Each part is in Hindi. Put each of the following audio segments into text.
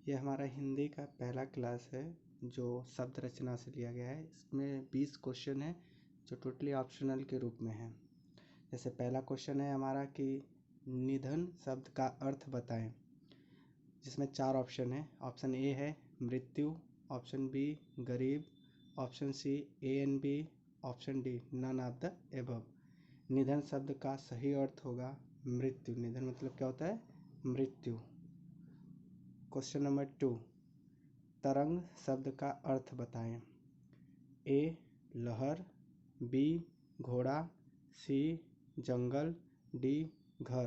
ये हमारा हिंदी का पहला क्लास है जो शब्द रचना से लिया गया है। इसमें 20 क्वेश्चन है जो टोटली ऑप्शनल के रूप में है। जैसे पहला क्वेश्चन है हमारा कि निधन शब्द का अर्थ बताएं, जिसमें 4 ऑप्शन है। ऑप्शन ए है मृत्यु, ऑप्शन बी गरीब, option C A and B, option D none of the above. निधन शब्द का सही अर्थ होगा मृत्यु। निधन मतलब क्या होता है? मृत्यु। क्वेश्चन नंबर 2, तरंग शब्द का अर्थ बताएं। ए लहर, बी घोड़ा, सी जंगल, डी घर।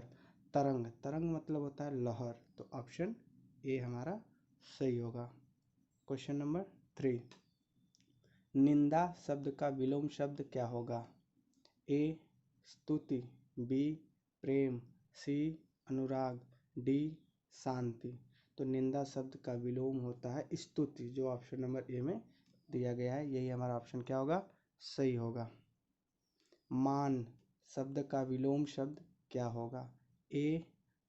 तरंग, तरंग मतलब होता है लहर, तो ऑप्शन ए हमारा सही होगा। क्वेश्चन नंबर 3, निंदा शब्द का विलोम शब्द क्या होगा। ए स्तुति, बी प्रेम, सी अनुराग, डी शांति। तो निंदा शब्द का विलोम होता है स्तुति, जो ऑप्शन नंबर ए में दिया गया है। यही हमारा ऑप्शन क्या होगा? सही होगा। मान शब्द का विलोम शब्द क्या होगा। ए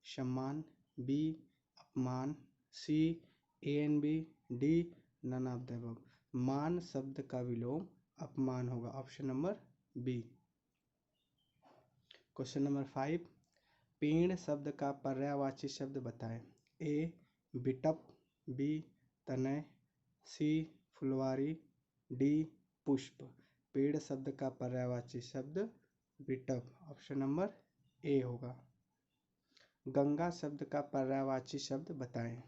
सम्मान, बी अपमान, C A and B, D none of the above. मान शब्द का विलोम अपमान होगा, option number B. Question number 5, पेड़ शब्द का पर्यायवाची शब्द बताएं। ए बिटप, बी तनय, सी फुलवारी, डी पुष्प। पेड़ शब्द का पर्यायवाची शब्द बिटप, ऑप्शन नंबर ए होगा। गंगा शब्द का पर्यायवाची शब्द बताएं।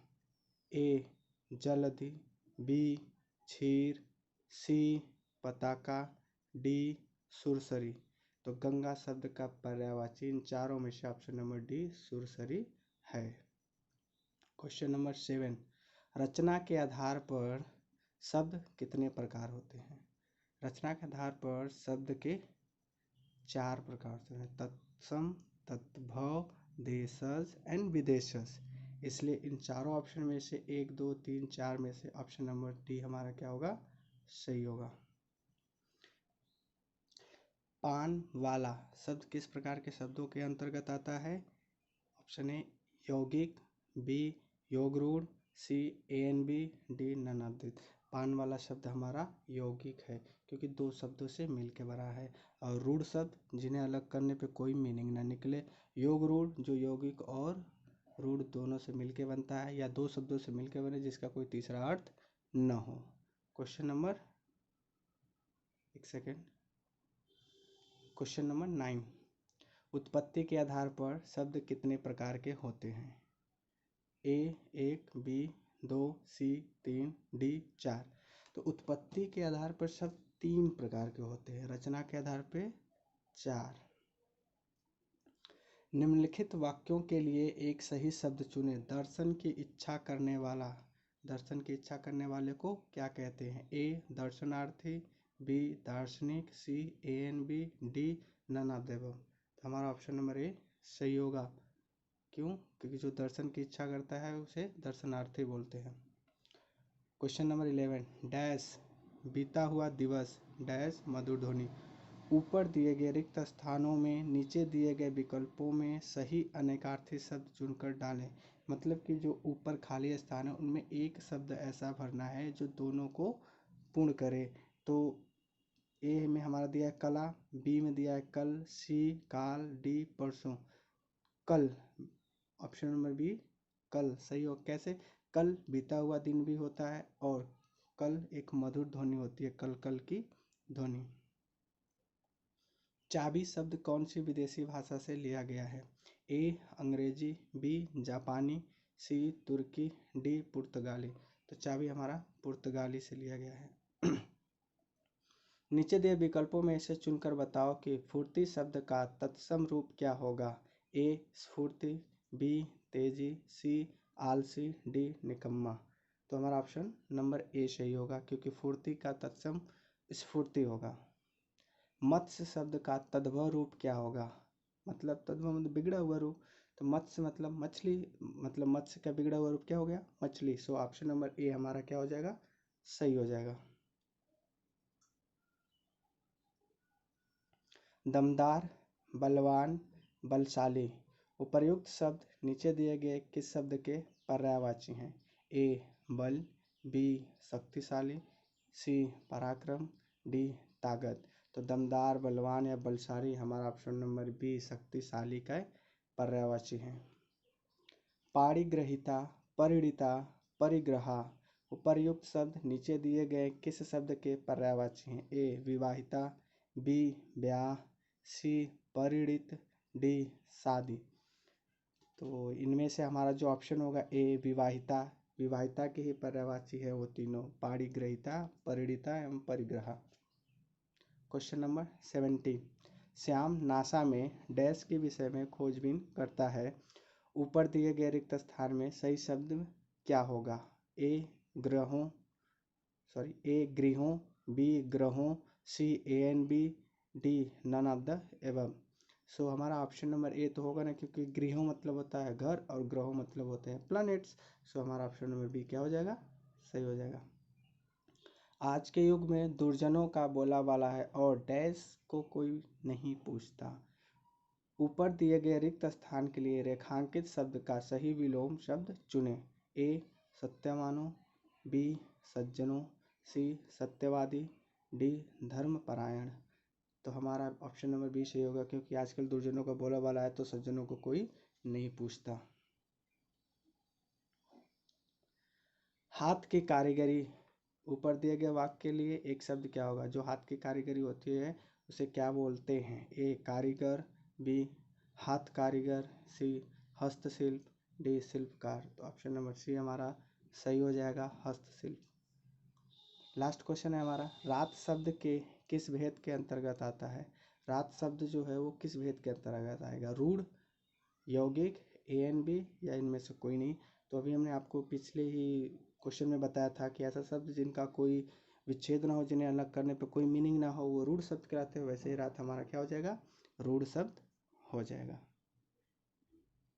ए जलधि, बी क्षीर, सी पताका, डी सुरसरी। तो गंगा शब्द का पर्यायवाची इन चारों में से ऑप्शन नंबर डी सुरसरी है। क्वेश्चन नंबर 7, रचना के आधार पर शब्द कितने प्रकार होते हैं। रचना के आधार पर शब्द के 4 प्रकार होते हैं, तत्सम, तद्भव, देशज एंड विदेशज। इसलिए इन चारों ऑप्शन में से 1, 2, 3, 4 में से ऑप्शन नंबर डी हमारा क्या होगा? सही होगा। पान वाला शब्द किस प्रकार के शब्दों के अंतर्गत आता है। ऑप्शन ए यौगिक, बी योगरूढ़, C A and B, D none of the. पान वाला शब्द हमारा यौगिक है क्योंकि 2 शब्दों से मिलकर बना है, और रूढ़ शब्द जिन्हें अलग करने पे कोई मीनिंग ना निकले। योगरूढ़ जो यौगिक और रूढ़ दोनों से मिलकर बनता है, या 2 शब्दों से मिलकर बने जिसका कोई तीसरा अर्थ न हो। क्वेश्चन नंबर 9, उत्पत्ति के आधार पर शब्द कितने प्रकार के होते हैं। ए 1, बी 2, सी 3, डी 4। तो उत्पत्ति के आधार पर शब्द 3 प्रकार के होते हैं, रचना के आधार पर 4। निम्नलिखित वाक्यों के लिए एक सही शब्द चुनें। दर्शन की इच्छा करने वाले को क्या कहते हैं। ए दर्शनार्थी, बी दार्शनिक, C A and B, D none of the above. तो हमारा ऑप्शन नंबर ए सही होगा। क्यों? क्योंकि जो दर्शन की इच्छा करता है उसे दर्शनार्थी बोलते हैं। क्वेश्चन नंबर 11, डैश बीता हुआ दिवस डैश मधुर ध्वनि। ऊपर दिए गए रिक्त स्थानों में नीचे दिए गए विकल्पों में सही अनेकार्थी शब्द चुनकर डालें। मतलब कि जो ऊपर खाली स्थान है उनमें एक शब्द ऐसा भरना है जो दोनों को पूर्ण करे। तो ए में हमारा दिया है कला, बी में दिया है कल, सी काल, डी परसों। कल, ऑप्शन नंबर बी कल सही हो। कैसे? कल बीता हुआ दिन भी होता है और कल एक मधुर ध्वनि होती है, कल कल की ध्वनि। चाबी शब्द कौन सी विदेशी भाषा से लिया गया है। ए अंग्रेजी, बी जापानी, सी तुर्की, डी पुर्तगाली। तो चाबी हमारा पुर्तगाली से लिया गया है। नीचे दिए विकल्पों में से चुनकर बताओ कि फुर्ती शब्द का तत्सम रूप क्या होगा। ए स्फूर्ति, बी तेजी, सी आलसी, डी निकम्मा। तो हमारा ऑप्शन नंबर ए सही होगा क्योंकि फुर्ती का तत्सम स्फूर्ति होगा। मत्स्य शब्द का तद्भव रूप क्या होगा। मतलब तद्भव मतलब बिगड़ा हुआ रूप, तो मत्स्य मतलब मछली, मतलब मत्स्य का बिगड़ा हुआ रूप क्या हो गया? मछली। सो ऑप्शन नंबर ए हमारा क्या हो जाएगा? सही हो जाएगा। दमदार, बलवान, बलशाली। उपर्युक्त शब्द नीचे दिए गए किस शब्द के पर्यायवाची हैं। ए बल, बी शक्तिशाली, सी पराक्रम, डी ताकत। तो दमदार, बलवान या बलशाली हमारा ऑप्शन नंबर बी शक्तिशाली का पर्यायवाची है। पाणिग्रहिता, परिणीता, परिग्रहा उपर्युक्त शब्द नीचे दिए गए किस शब्द के पर्यायवाची हैं? ए विवाहिता, बी ब्याह, सी परिणीत, डी शादी। तो इनमें से हमारा जो ऑप्शन होगा ए विवाहिता, विवाहिता के ही पर्यायवाची है वो तीनों, पाणिग्रहिता, परिणीता एवं परिग्रहा। क्वेश्चन नंबर 70, श्याम नासा में डैश के विषय में खोजबीन करता है, ऊपर दिए गए रिक्त स्थान में सही शब्द क्या होगा? ए ग्रहों, बी ग्रहों, C ANB, D none of the above. So हमारा ऑप्शन नंबर ए तो होगा ना, क्योंकि गृहों मतलब होता है घर और ग्रहों मतलब होते हैं प्लैनेट्स। सो हमारा ऑप्शन नंबर बी क्या हो जाएगा? सही हो जाएगा। आज के युग में दुर्जनों का बोला वाला है और डैश को कोई नहीं पूछता। ऊपर दिए गए रिक्त स्थान के लिए रेखांकित शब्द का सही विलोम शब्द चुनें। ए सत्यवानों, बी सज्जनों, सी सत्यवादी, डी धर्मपरायण। तो हमारा ऑप्शन नंबर बी सही होगा, क्योंकि आजकल दुर्जनों का बोला वाला है तो सज्जनों को कोई नहीं पूछता। हाथ की कारीगरी, ऊपर दिए गए वाक्य के लिए एक शब्द क्या होगा? जो हाथ की कारीगरी होती है उसे क्या बोलते हैं? ए कारीगर, बी हाथ कारीगर, सी हस्तशिल्प, डी शिल्पकार। तो ऑप्शन नंबर सी हमारा सही हो जाएगा, हस्तशिल्प। लास्ट क्वेश्चन है हमारा, रात शब्द के किस भेद के अंतर्गत आता है? रात शब्द जो है वो किस भेद के अंतर्गत आएगा? रूढ़, यौगिक, ANB या इनमें से कोई नहीं। तो अभी हमने आपको पिछले ही क्वेश्चन में बताया था कि ऐसा शब्द जिनका कोई विच्छेद ना हो, जिन्हें अलग करने पर कोई मीनिंग ना हो, वो रूढ़ शब्द कहलाते हैं। वैसे ही रात हमारा क्या हो जाएगा? रूढ़ शब्द हो जाएगा।